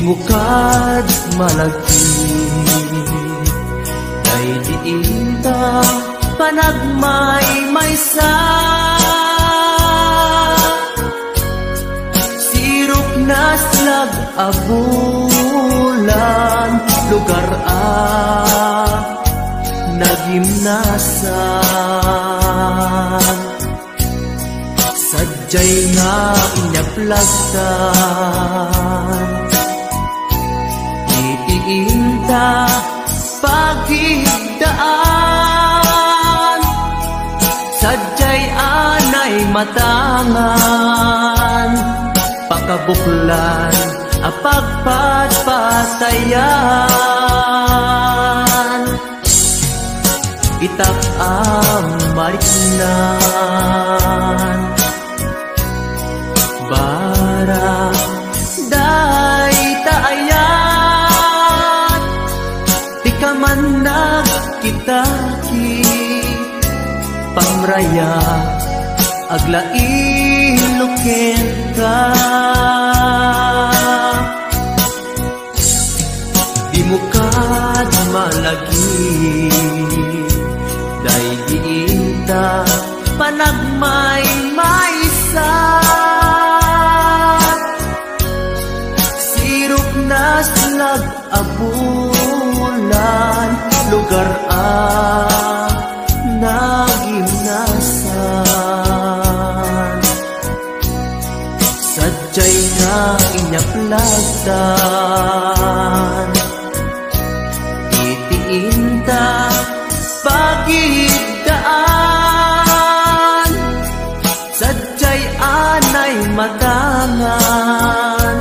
mukad malagi kay diinta panagmay-maysa. Sirok na slag abulan lugar nagimnasan. Sadyay nga inyaplagtan itiinta pagigdaan. Sadyay anay matangan pakabuklan apagpatpatayan. Itak ang mariknan bara day taayan. Di ka man nagkitaki pamraya aglain ka. Di mukad malagi day diinta panagmay-maysa. Sirok na slag abulan lugar nagimnasan. Sadyay nga inyaplagtan itiinta pagigdaan. Sadyay anay matangan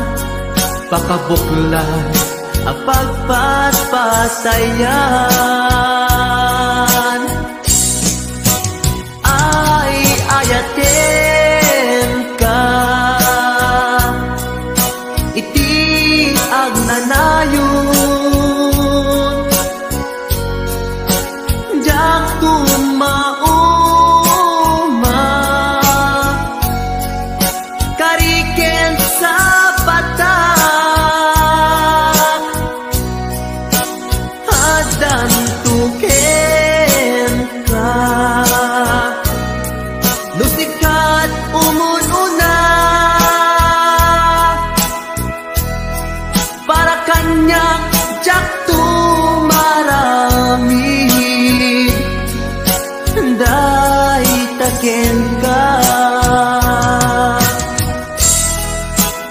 pakabuklan apagpatpatayan. Ay ayaten ka iti agnanayon jak tumauma kariken sa batak adan tuken ka nusikat umununa para kanyak jak tumaramid day taken ka.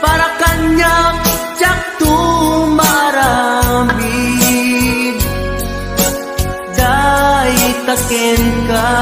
Para kanyak jak tumaramid day taken ka.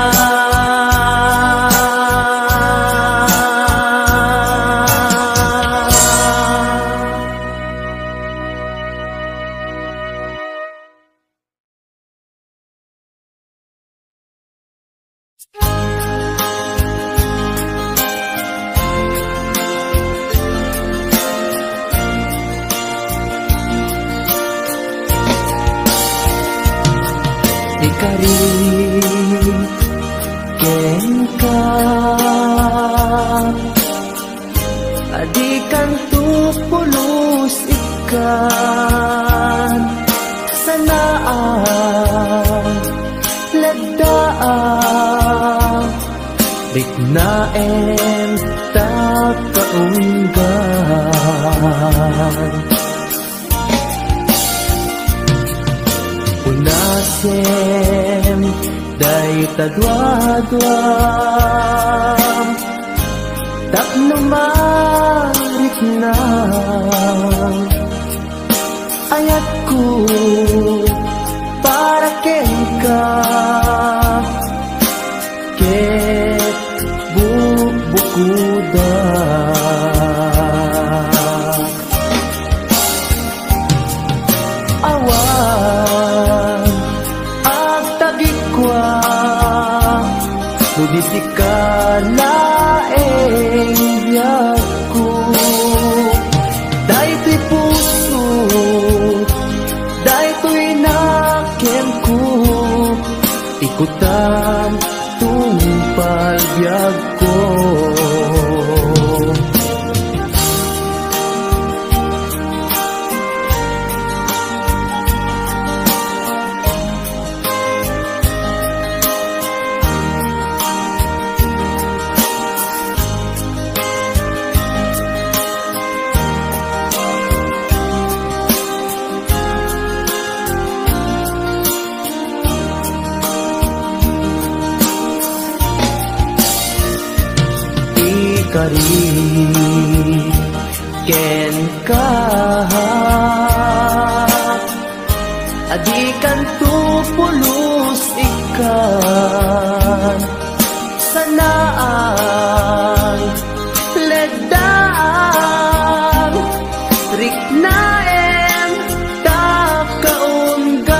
Ikarin ken ka adikan tupulos ikan sanaan lagdaan bignaen takaunggan. Unasem day tadwadwam tapno marit na ayat ko para ken ka ket bukuda. Awan agtagikwa nudisika laeng biyaku daytoy puso daytoy nakem ko ikutan tungpal biyag ko. ikari ken ka adikan tu pulos ikan sanaan ledaan riknaen takaungan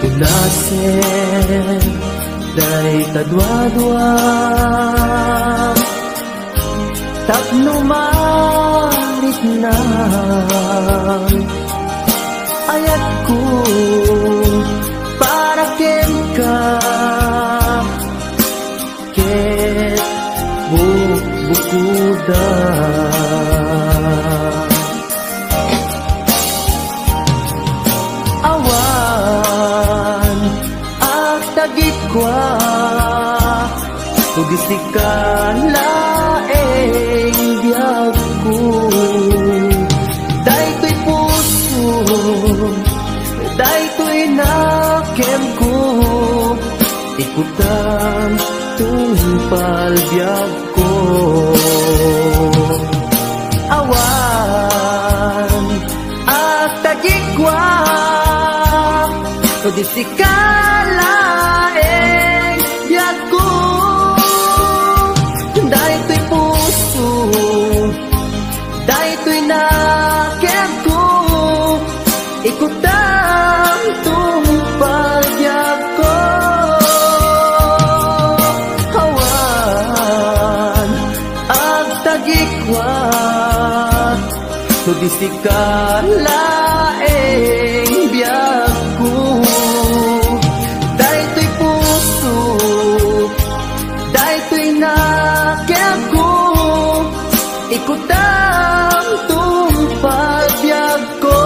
unasen dari kadwa-dwa tapno marit na ayat ko para ken ka ket bukuda awan ak tagikwa tugisikan laeng biagku daytoy puso daytoy nakem ko ikutan tungpal biag ko awan at tagikwa tugisikan laeng biag ko daytoy puso daytoy nakem ko ikutan tungpal biag ko awan ag tagikwat tugisikan laeng biag ko daytoy puso daytoy nakem ko ikutan tungpal biag ko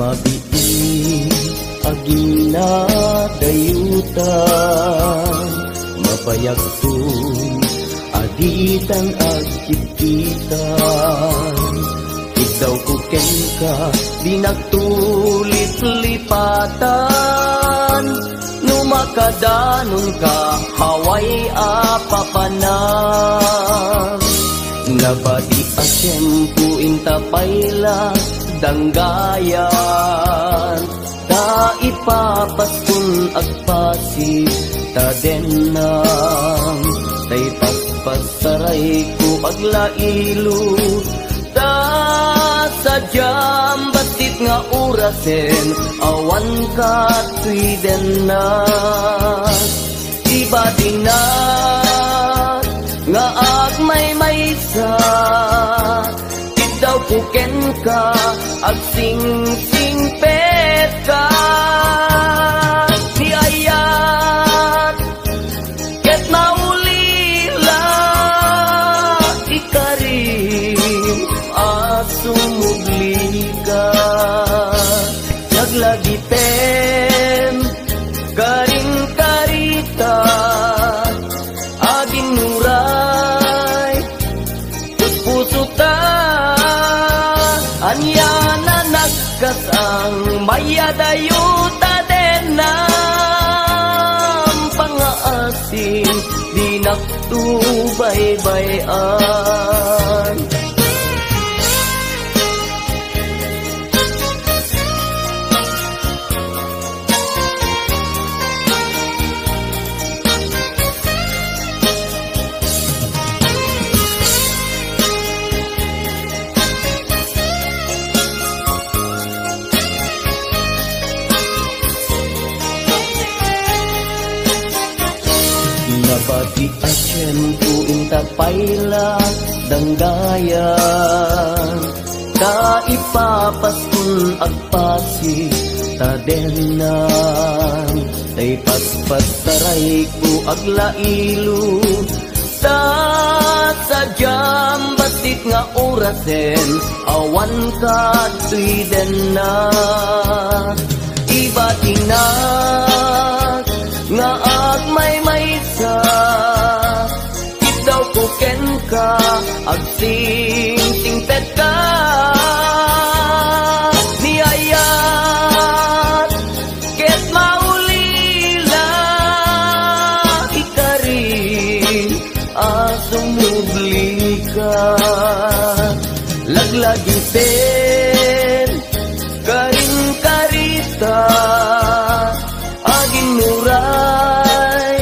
mabiin agina dayutan mabayag ko aditan agkipitan ikaw ko ken ka di nagtulit-lipatan numakadanon ka haway apapanan nabadi asyempo intapayla danggayan ta ipapaskun agpasip ta denang tay paspasaray ko aglailo ta sadyam batit nga urasen awan ka tuy denang ibading na nga agmay-maysa daw puken ka ag sing-singpet ka ni ayat ket naulila ikarim asumugli ka naglagitem karing karita aging nuray puso ta anya na nagkasang mayadayuta den ng pangaasin di naktubaybayan ila dangdayan ta ipapaskun agpasi tadenan tay paspas taray ko aglailo ta sadyam batik nga orasen awan ka tuiden na iba tinak nga agmay maysa ikaw kuken ka agsing tingpet ka niyayat ket maulila ikarin asumubli ka laglagin pen karin karita aging nuray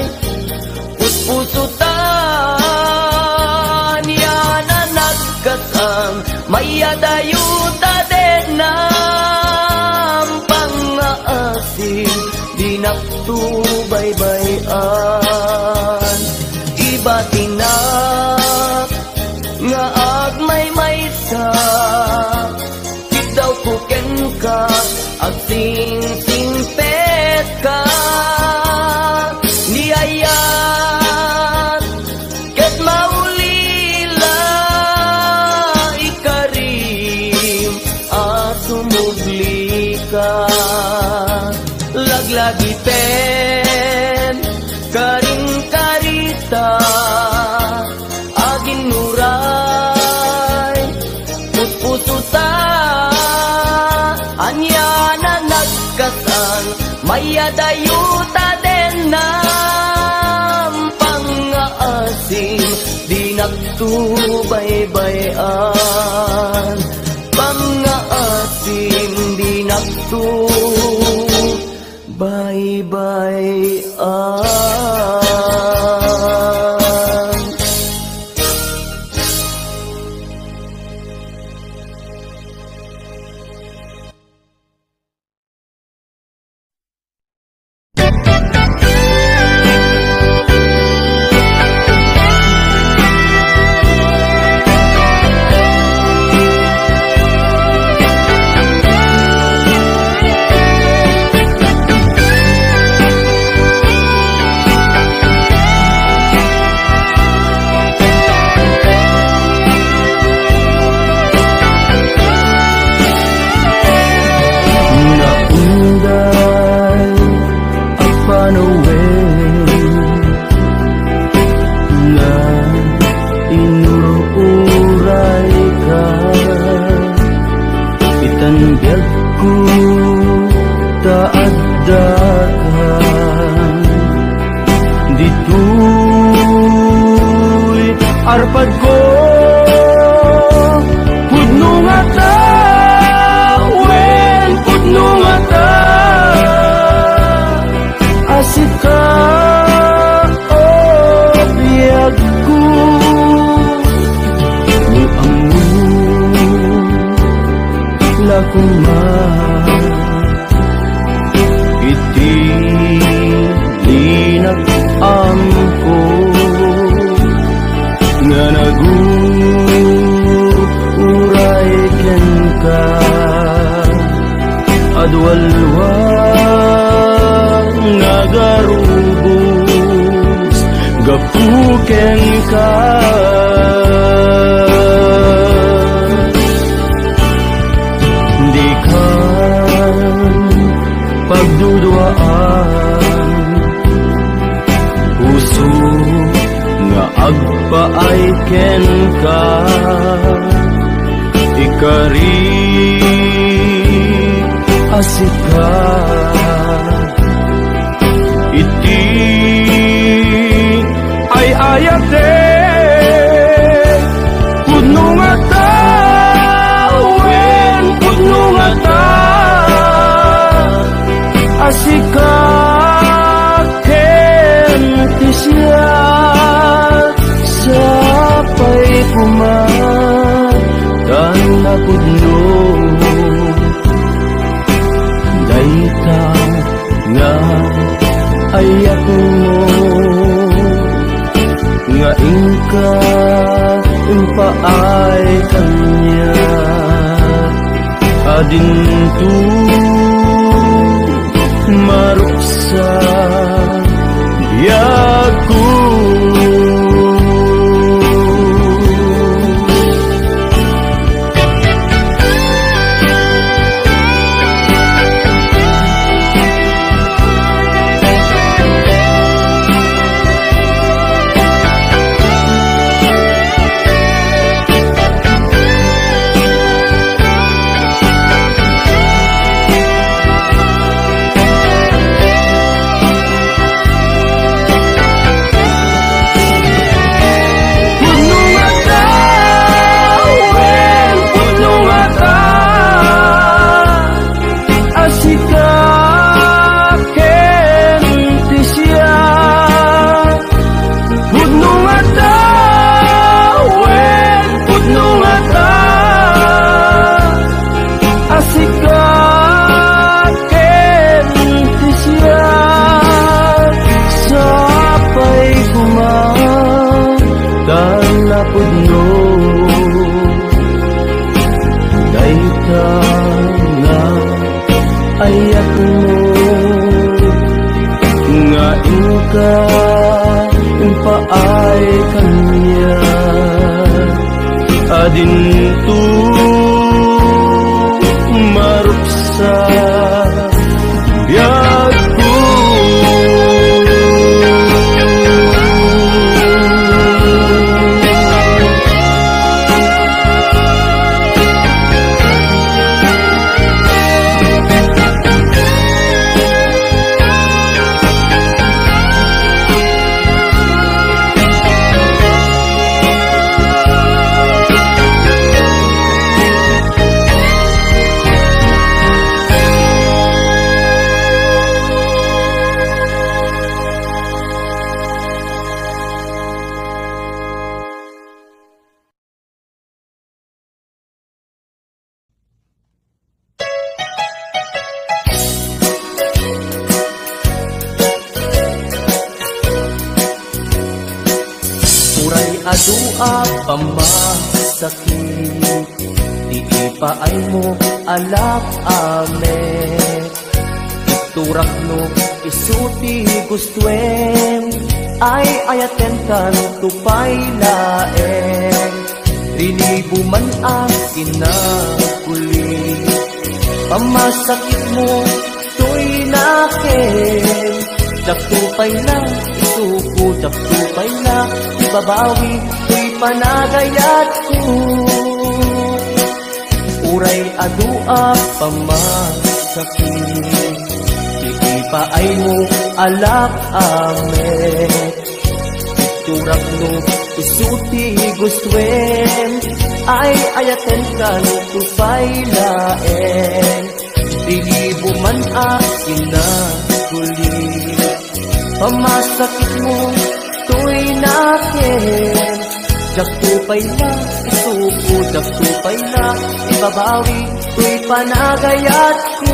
puspusutan yana nagkasang mayadayuta denam pangaasin dinaktubaybayan iba tinak nga agmay maysa daw kuken ka agsing singpet ka niyayat ket maulila ikarim asumubli ka laglagi pen karing karita agin nuray puspusuta anya na nagkasang mayadayuta denam pangaasim dinaktubaybayan pangaasim dinaktubaybayan. arpad ko pudno nga ta wen pudno nga ta asit ka o biyag ko ang lakuma iti linag-ampo nga naguray ken ka adwalwang nagarubos gapuken ka di ka pagduduaan puso nga agpaay ken ka ikari asika iti ay ayate pudno nga ta wen pudno nga ta asika ken ti siya sapay pumatang na pudno dayta nga ayak mo nga ingka adintu maruksa biaku. Ayat mo nga ka paay kanya adintu maruksa biaku. Adua pamasakit, di ipaay mo alak ame. Turak no isuti gustuen, ay ayaten kan tupay laeng. Rinibuman ang inakuli, pamasakit mo to'y nakin. Daktupay na, isuko, daktupay na, ibabawi, to'y panagayat ko. Uray adua pamasakit, iipaay mo alak amet. Turak no, isuti gustuen, ay ayaten kan tupay laeng. Dilibuman inakuli, pamasakit mo to'y nakin. Daktupay na, isuko, daktupay na, ibabawi, to'y panagayat ko.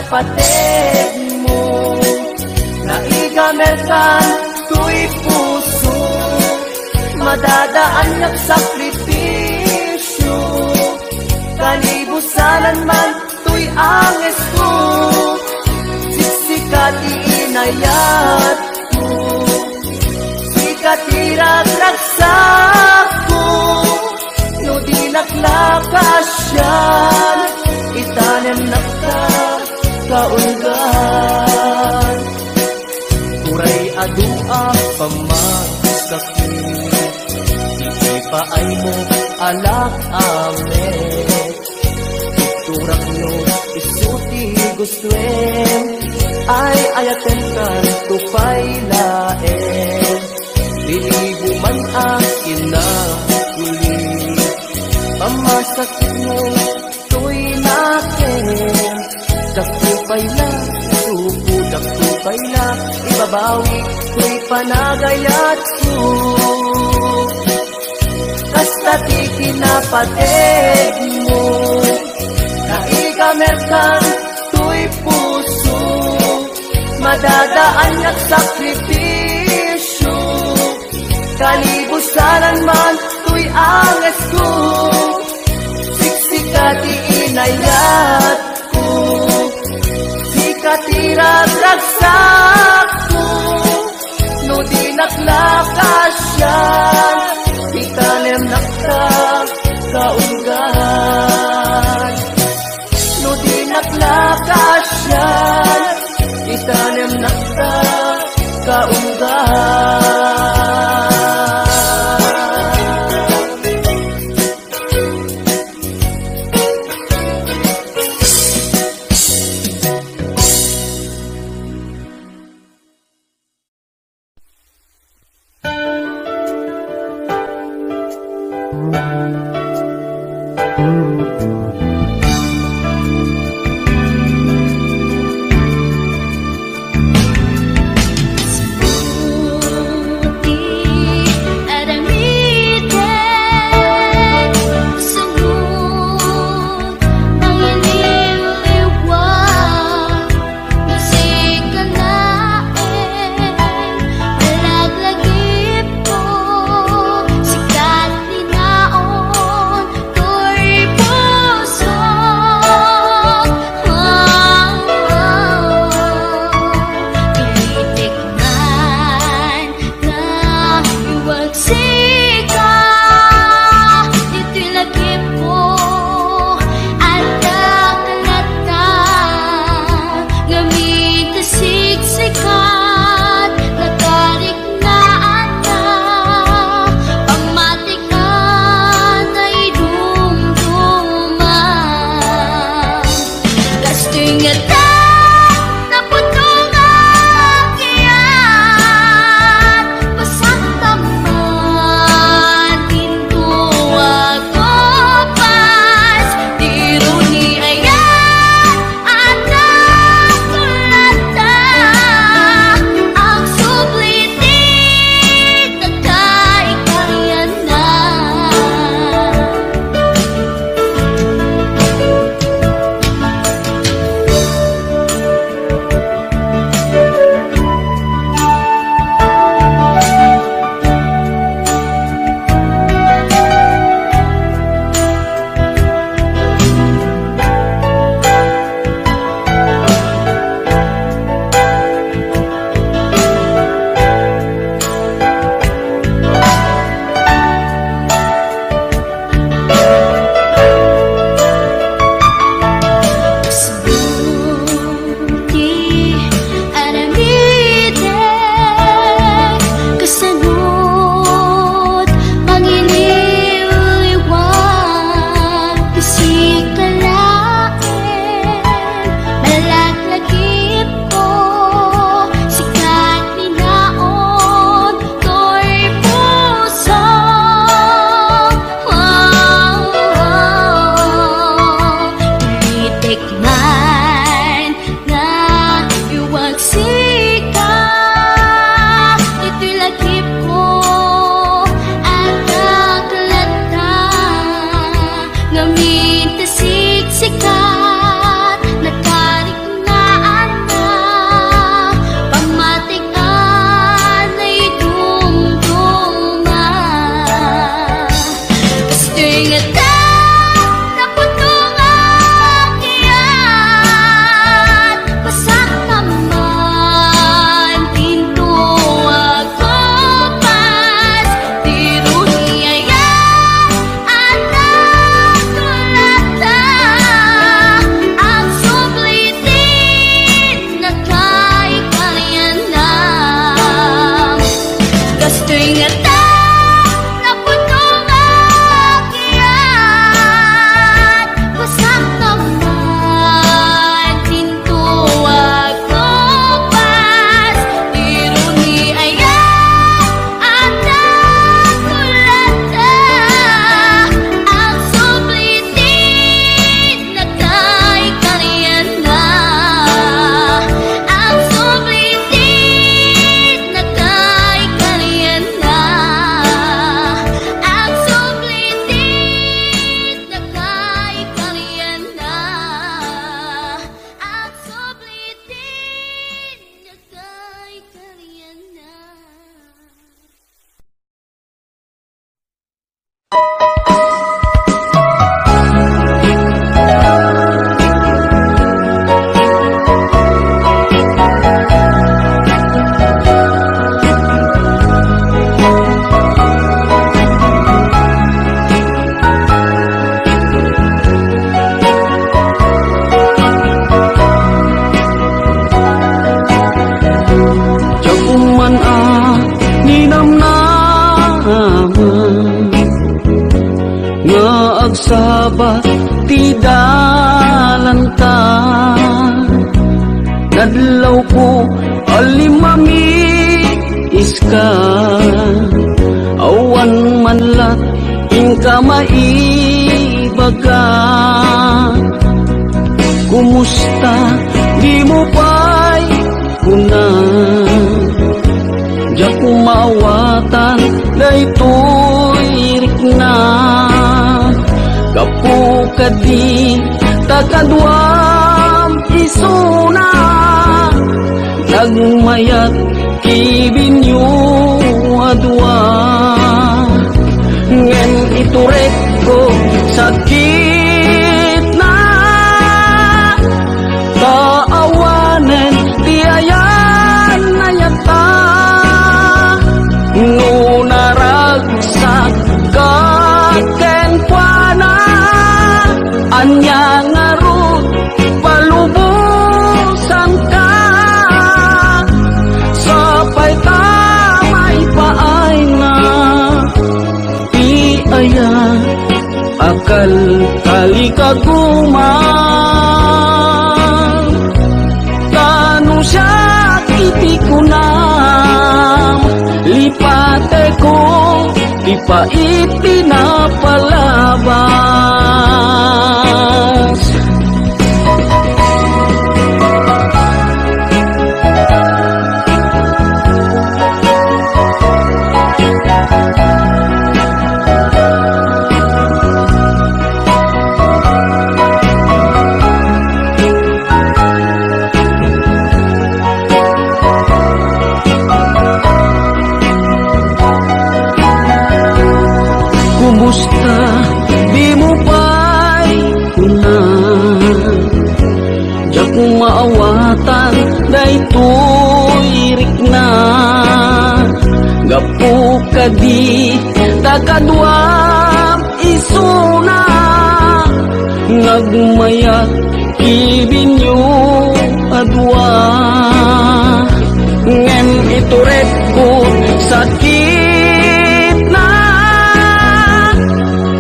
Patid mo, naigamerkan to'y puso, madadaan niyang sakripisyo. Kalibusanan man to'y anges ko, siksikat iinayat ko, sikat iragragsak ko. No di naklakasyan, itanem nakta kaulgan. Uray adua pamasakit, iipaay mo alak amet. Turak no isuti gustuen, ay ayaten kan tupay laeng. sakit mo tuy nakin. Dakupay na, supo dakupay na, ibabawi tuy panagayat ko. Kasta ti kinapatid mo, naigamerkan tuy puso, madadaan yak sakripisyo. Kalibusanan man tuy anges ko, siksikat ti inayat ko, sikat ti ragragsak ko. No di naklakasyan, itanem nakta kaunggan. No di naklakasyan, itanem nakta kaunggan. Sikat ni naon, ko'y Nagpupulis ka, awan man lat ingka maibaga. Kumusta di mo pa'y kuna, diya kumawatan daytoy rikna. Kapu kadi takadwam isuna, nagmayat kibinyo adwa. Ngen iturek ko sakit na, kaawanen tiayan na yata. Nunaragsak kaken kuana, anya ngarut palubusan ka. Sapay tamay paay na aya, akal kali kaguman. Tanu siya kiti kunam, lipate ko di paiti na palabas. Kumusta di mo pa'y kuna, diya kung maawatan daytoy rikna. Gapu kadi takadwam isuna, nagmayat kibinyo adwa. Ngen iturek ko sakit na,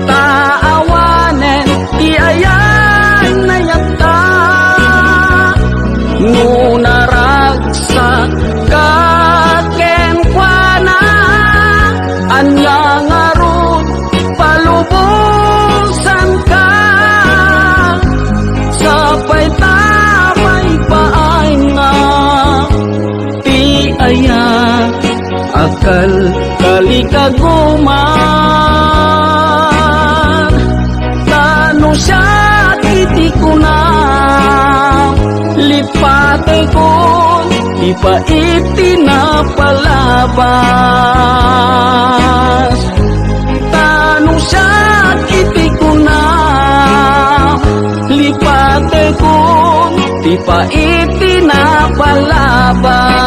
taawanen ti ayan na yata. Nunaragsak kaken kuana, anya ngarut palubusan ka. Sapay tamay paay nga ti aya, akal kali kaguman. Tanu siya kiti kuna, lipate ko di paiti na palabas. Tanu siya kiti kuna, lipate ko di paiti na palabas.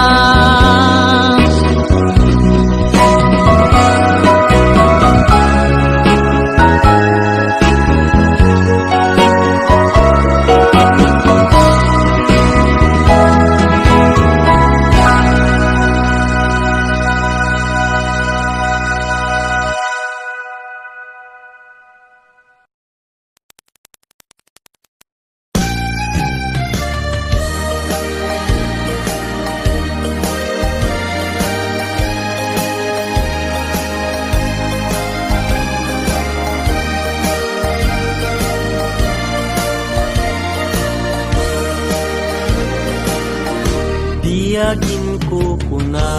Tiyagin ko kuna,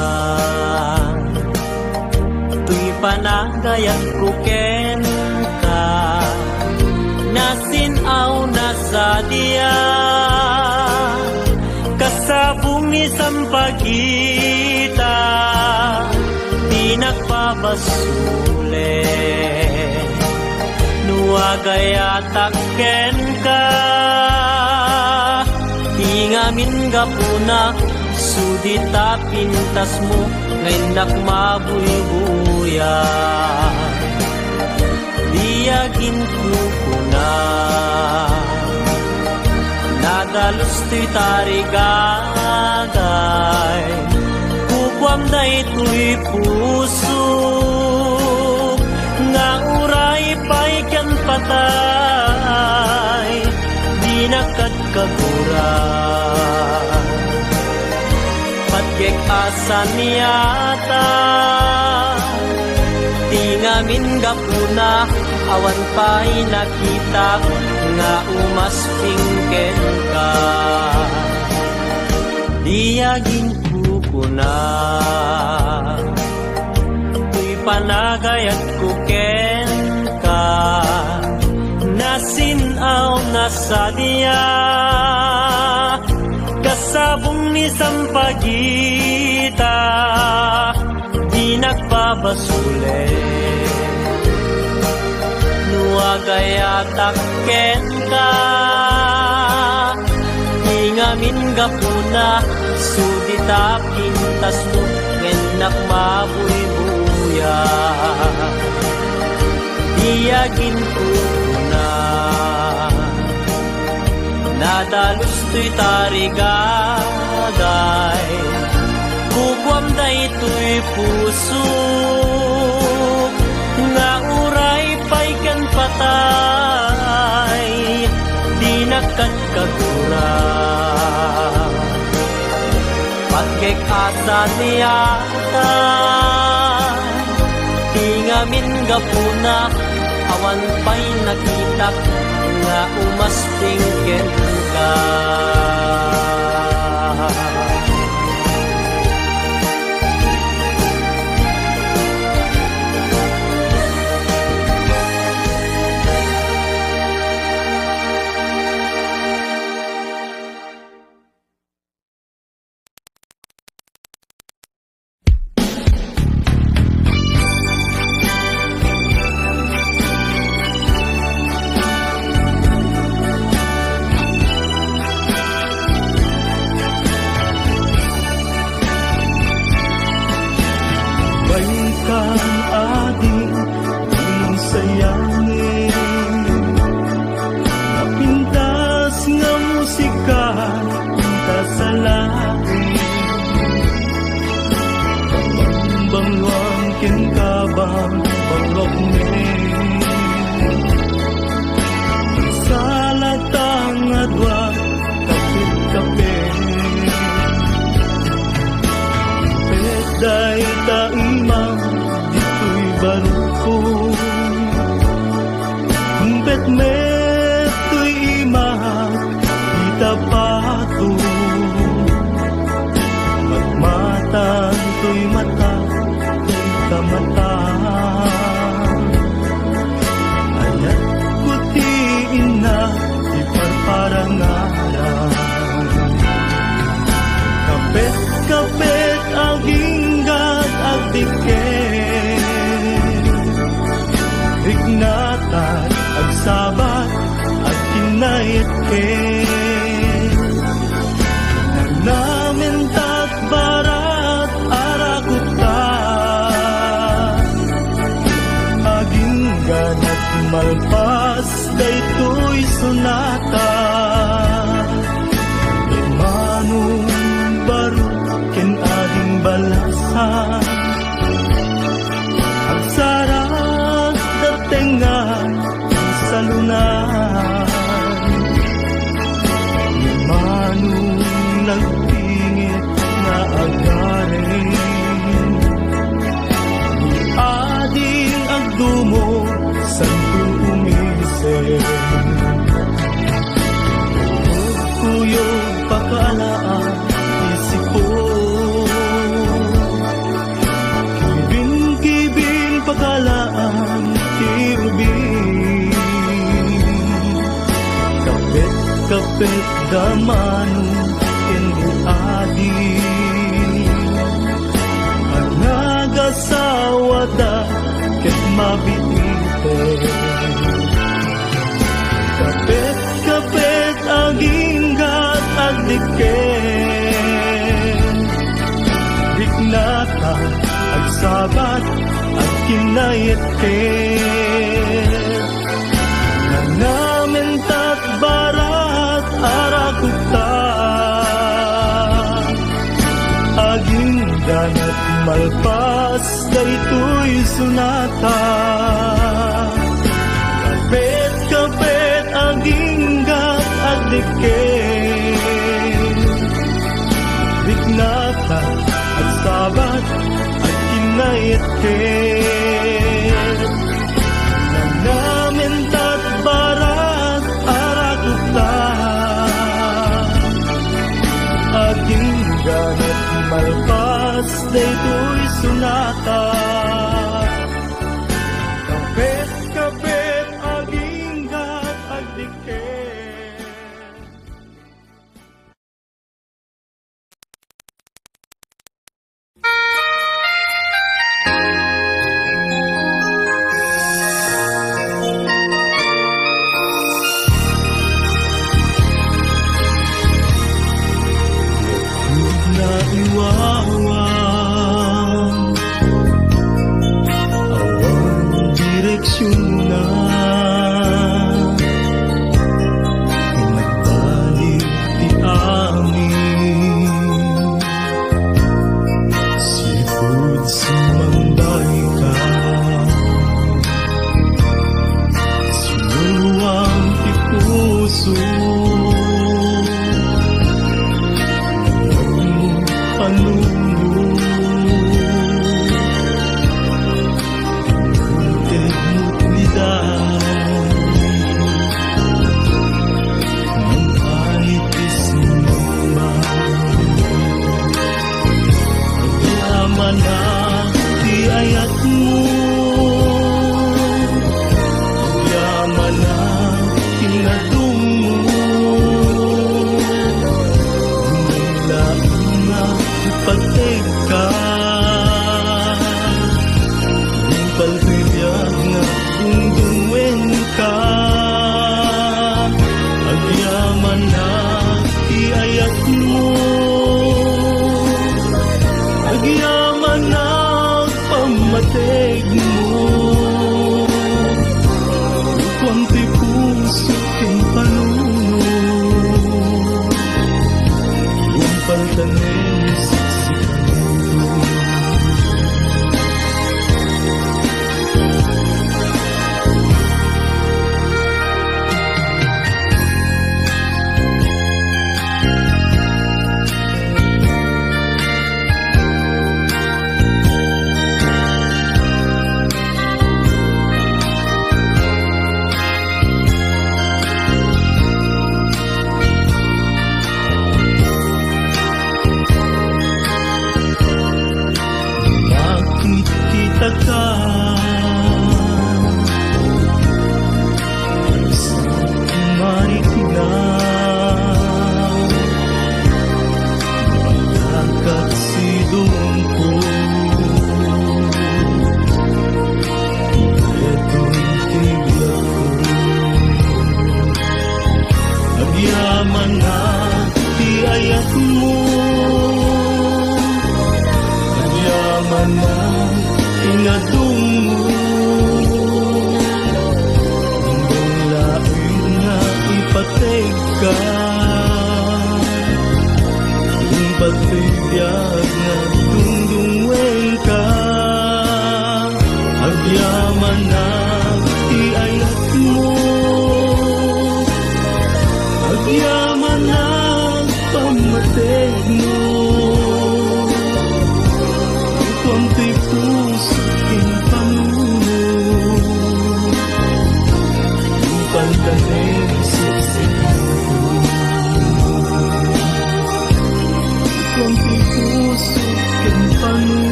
tuy panagayan ko ken ka. Nasinaw na sa diya, kasabong ni sampagita, di nagpabasule. Nuwagayatak ken ka, tingamin gapuna, sudita pintas mo, ngayon nakmabuy-buya. Diyagin ko na, nadalos to'y tarigagay, kukwam na ito'y puso, nga uray pa'y kyan patay, di nakatkaguran. Patkek saniata tingamin gapuna awan pa'y nakita nga umaspingken ka diyagin kukuna tuy panagayat kuken ka nasinaw na sadya kasabong ni sampagita di nagpabasule nuagayatak ken ka ingamin gapuna sudita pintas mo ken nakmabuy-buya diyagin ko na nadalus to'y tarigagay kukwam da ito'y puso nga uray pa'y kan patay di nakatkagura pagkikasa niyata tingamin gapuna awan pa'y nakitak nga umaspingken ka malpas daytoy sunata manong baro ken ading balasan agsarat datengan sa lunan manong nagtingit na agarin ading agdumo santo umisip kuyog pakalaan isip ko kibin pakalaan kirubin kapit damanong kenbuadi ang nagasawada ket mabiti kapit aginggat agdiken diknata agsabat at kinayetken nanamintat barat arakuta aginggan at malpas daytoy sunata kapit aginggat agdiken diknata at sabat at inayetket nanamintat barat arakukta aking ganat malpas daytoy sunata kapit aging gat agdiket. Naiwawang awang direksyon na pinagbalik di amin sipod sumambay ka sinuluwang ti puso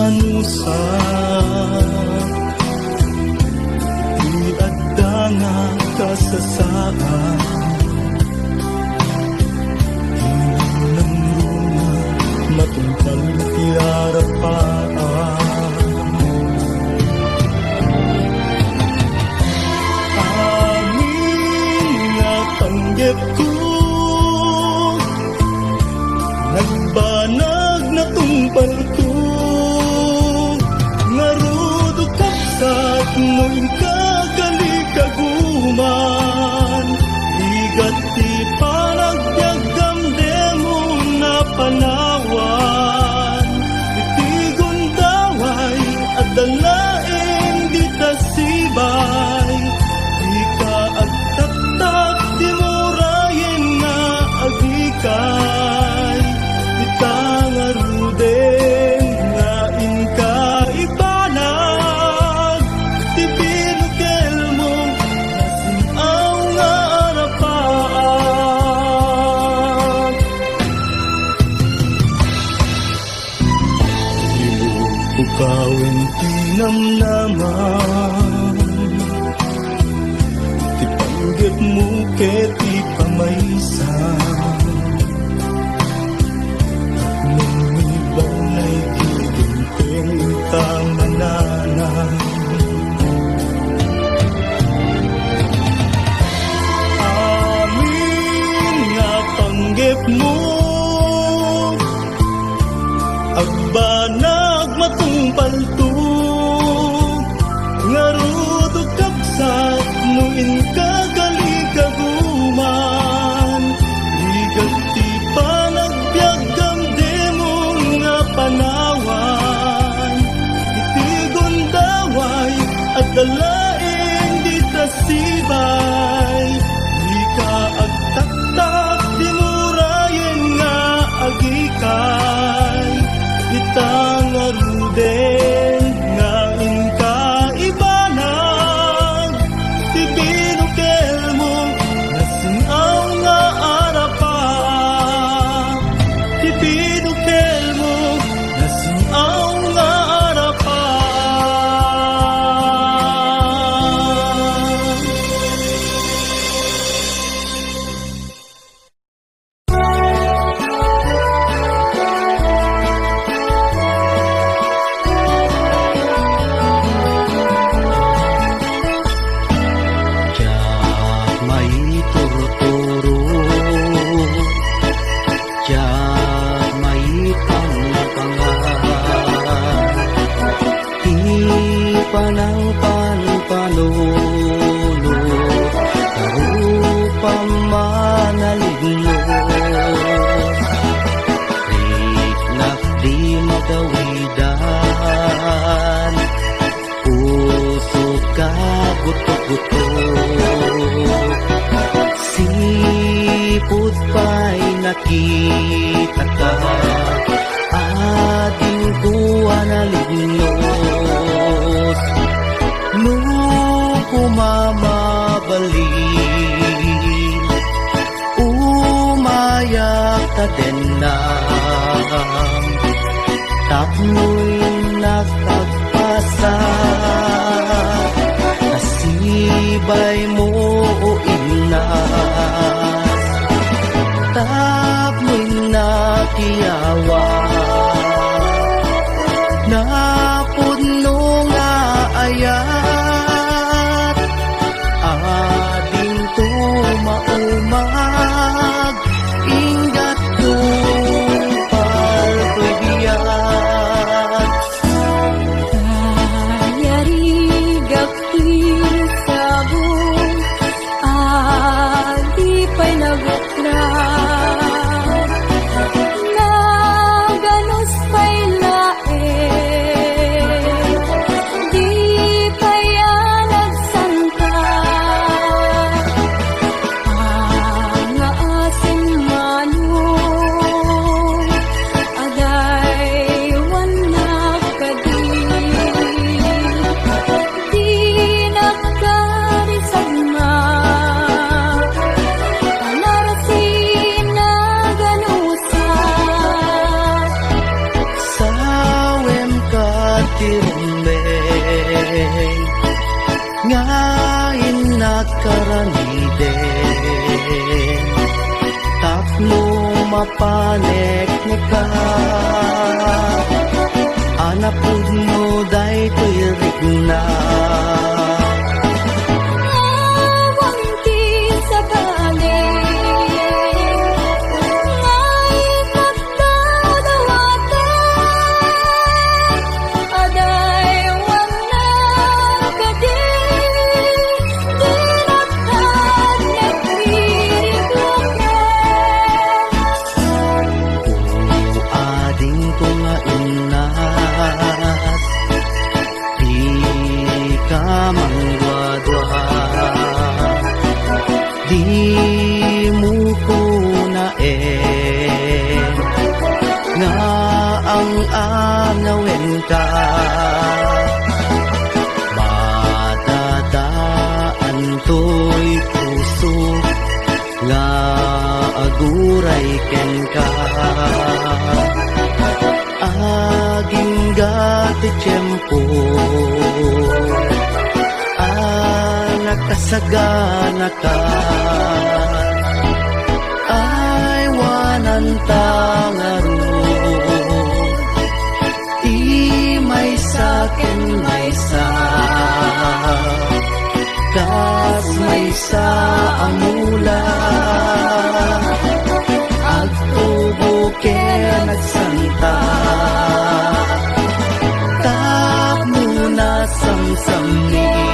anusa iadda nga kasasaan hinang runa matungkal tiarapaan amin nga tanggap ko nagbanag na tumpal ko ngarudo kapsat mo'y kagalikaguman igat ti panagbyagam demo na panawan itigon daway at dalaing di tasibay di ka agtatak di murayin na agikay di tangaruden nga inka ibanag ti binukel mo nasinaw nga arapaan ibukawin tinamnaman ti panggap mo ket ti pamaysa numibang ay kigunting tamanana amin nga panggap mo agbanag matungpal to ngarudo kapsat no inkagaling-kaguman igat ti panagbyagam demong nga panawan itigon daway at dalaing di tasibay di ka agtaktak di murayen nga agikay itangaruden nga inka ibanag ti binukel mo nasinaw nga arapaan ti binukel mo nasinaw nga arapaan Tiyak may turo-turo, tiyak may pangpangan, di panang panpanulo, karupang manaligno, riknak di magawidan, puso ka buto-buto sipud pa'y nakita ka ating kuha na lignos nung kumamabalik umayak ka din na tapno'y nakagpasa kasibay mo o inas tapno'y nakiyawa napuno nga ayat ading tumaumag ingat tumpal ko'y biyat Tayarigak isabong adi pa'y nagukrat tirumeng ngayon nakaraniden tapno mapanek na ka anapod mo day tuirik na di mo ko na nga ang angawin ka matadaan to'y puso nga aguray ken ka aging gati tiyempo nakasagana ka ay wanan tangaro di may sakin may sa kas may sa amula agtubo kaya nagsanta tap muna samsami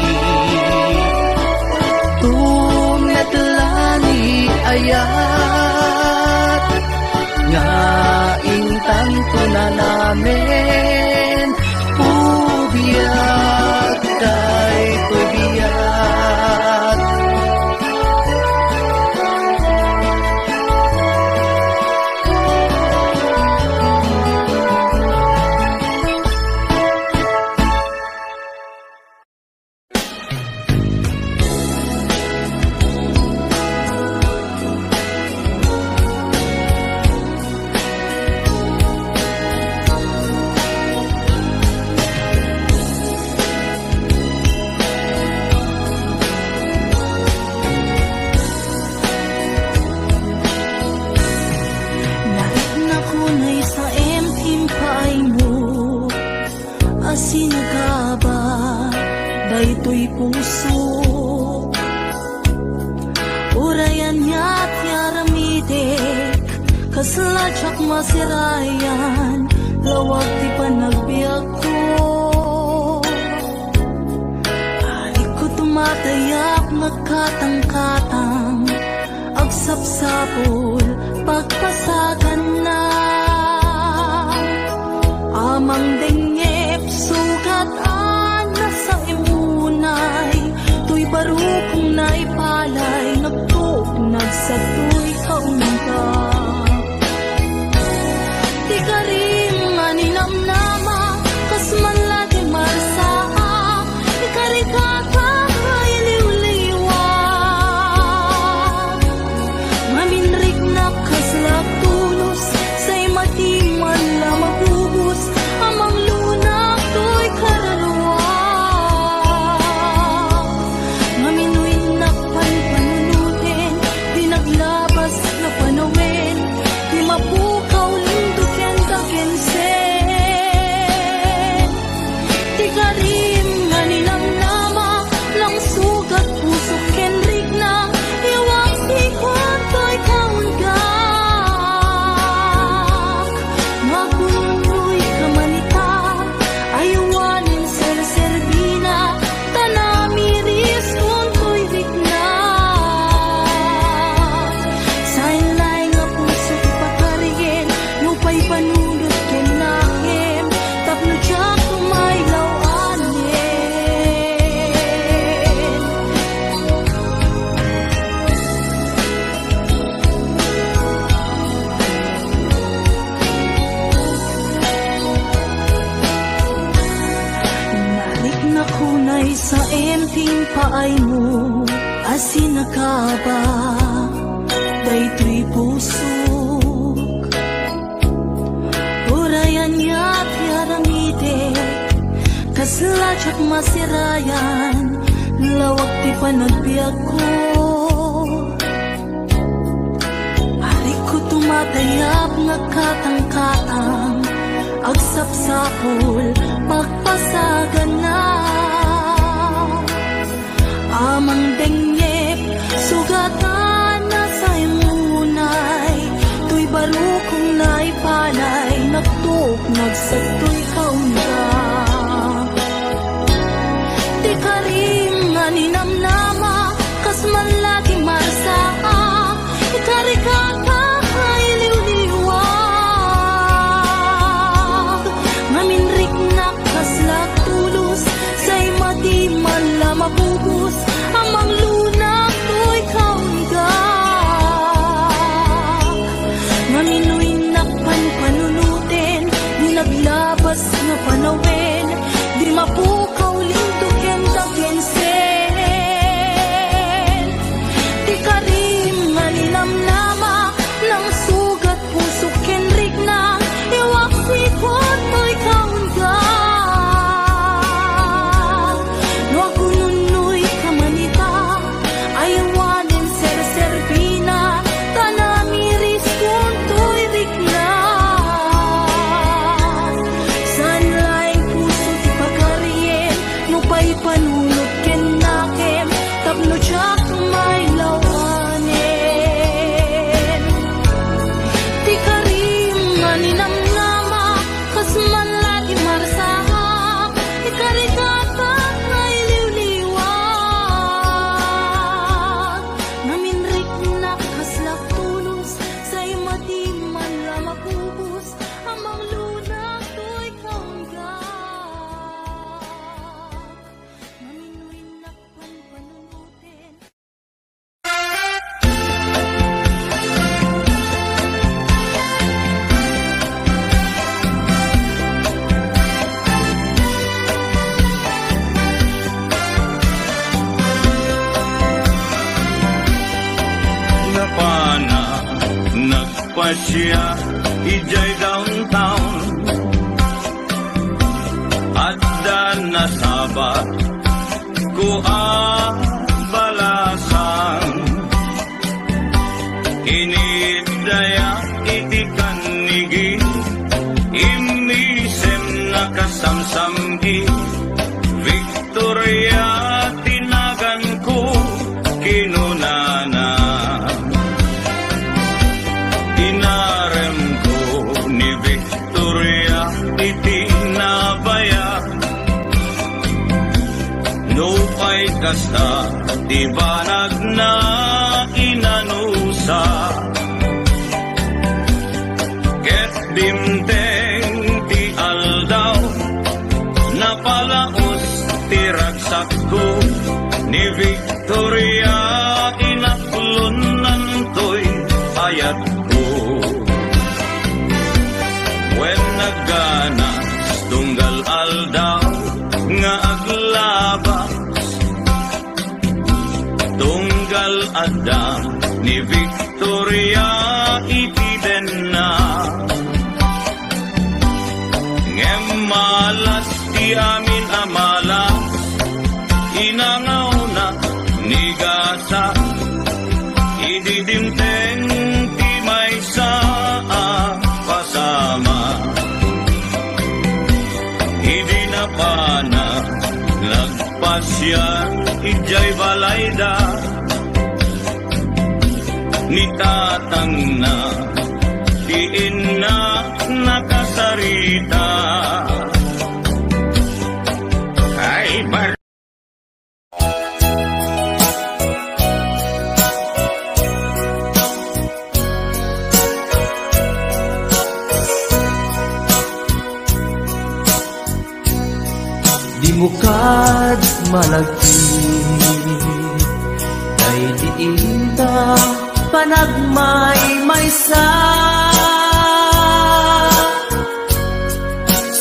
ayat nga intan ko na namin ubiyat kay ubiyat daytoy puso urayan niya't yaramitek kaslajak masirayan lawag ti panagbiag ko alik ko tumatayak nagkatang-katang agsapsapol pagpasagan na amang dengep sugat sa imunay tuy barukong naipalay nagtuk nagsatoy kaunta di ka rin maninamnama kas man lagi marsaa di ka rin kakay liwliwa maminrik na kaslak tulos say matiman la mabubus amang lunak tuy karalwa sa emping paay mo asinakaba daytoy pusok urayan niya't yaramitek kaslachak masirayan, lawag ti panagbiag ko. Ari ko tumatayap nagkatang-katang, agsapsapol pagpasagan na. Amang dengyep sugatan na sa imunay, tuy barukong naipanay, nagtuk nagsagtoy kaunda. Di ka rin nga ninamnama, kas man lagi marsaa, ikarikata ay liw-liwag. Ngaminrik na kaslak tulos, say mati man la mabubos, amang lunak to'y kaunda. Ngaminoy nakpan-panunutin, di naglabas nga panawin, di mapukaw lintukin kagensen. Di ka rin nga nilamnama, nang sugat puso kenrik na, iwak sikot mo'y kaunda. Nuagununoy kamanita, ayawanin ser-servina, tanamiris kung to'y rikna. San laing puso ti pagkarien, nupay panunod ken nakem, tapno tsak may lawanin. Di ka rin nga ninamnama, kas man lagi marsaha, ikarikata ay liw-liwag. Ngaminrik na kaslak tulos, say mati man la mapubos, amang lunak to'y kaunda. Ngaminoy nakpan-panunutin. Napana, nagpasya, ijay downtown. Adda na sabat, balasan. Inidaya, itikan nigi, imisem na kasamsamgi. Victoria, tinagan ko, kinunana. Inarem ko ni Victoria, itinabaya. Nupay kasta, di banag na inanusa. Ket dimteng ti aldaw, napalaos ti ragsak ko ni Victoria, inaklon nantoy ayat ko. When nagganas tunggal aldaw nga aglabas, tunggal adda ni Victoria itiden na. Ngem malas ti amin amalas, inangaw na ni gasa, ididimteng ti may saa pasama. Idi na pana, nagpasya, ijay balayda, ni tatang na, tiin na nakasarita. Ay, bar Di mukad malagti, kay diinta panagmay-maysa.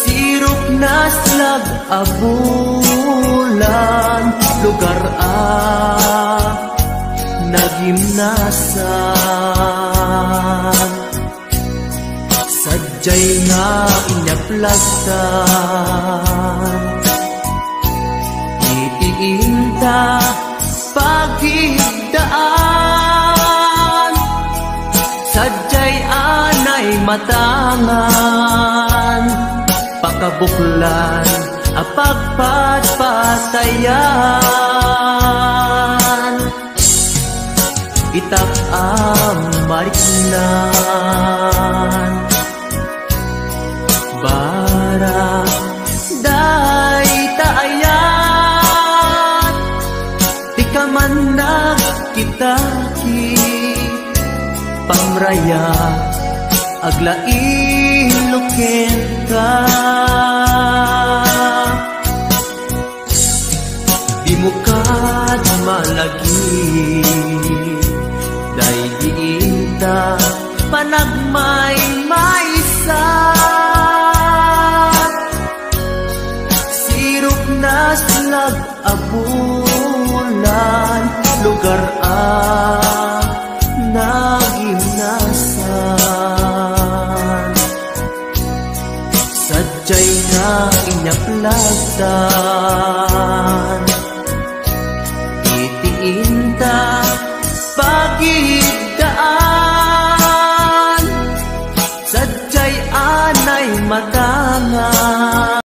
Sirop na slag abulan, lugar nagimnasan. Sadyay nga inyaplagtan, diinta pagigdaan, sadyay anay matangan, pakabuklan a pagpatpatayan. Itak ang mariknan, bara day taayan, di ka man nagkitaki, pamraya aglain luken ka. Di mo kad malagi, day diinta panagmay maysa, sirop na slag abulan, lugar naginasan, sadyay na inyaplasan, itiinta pagi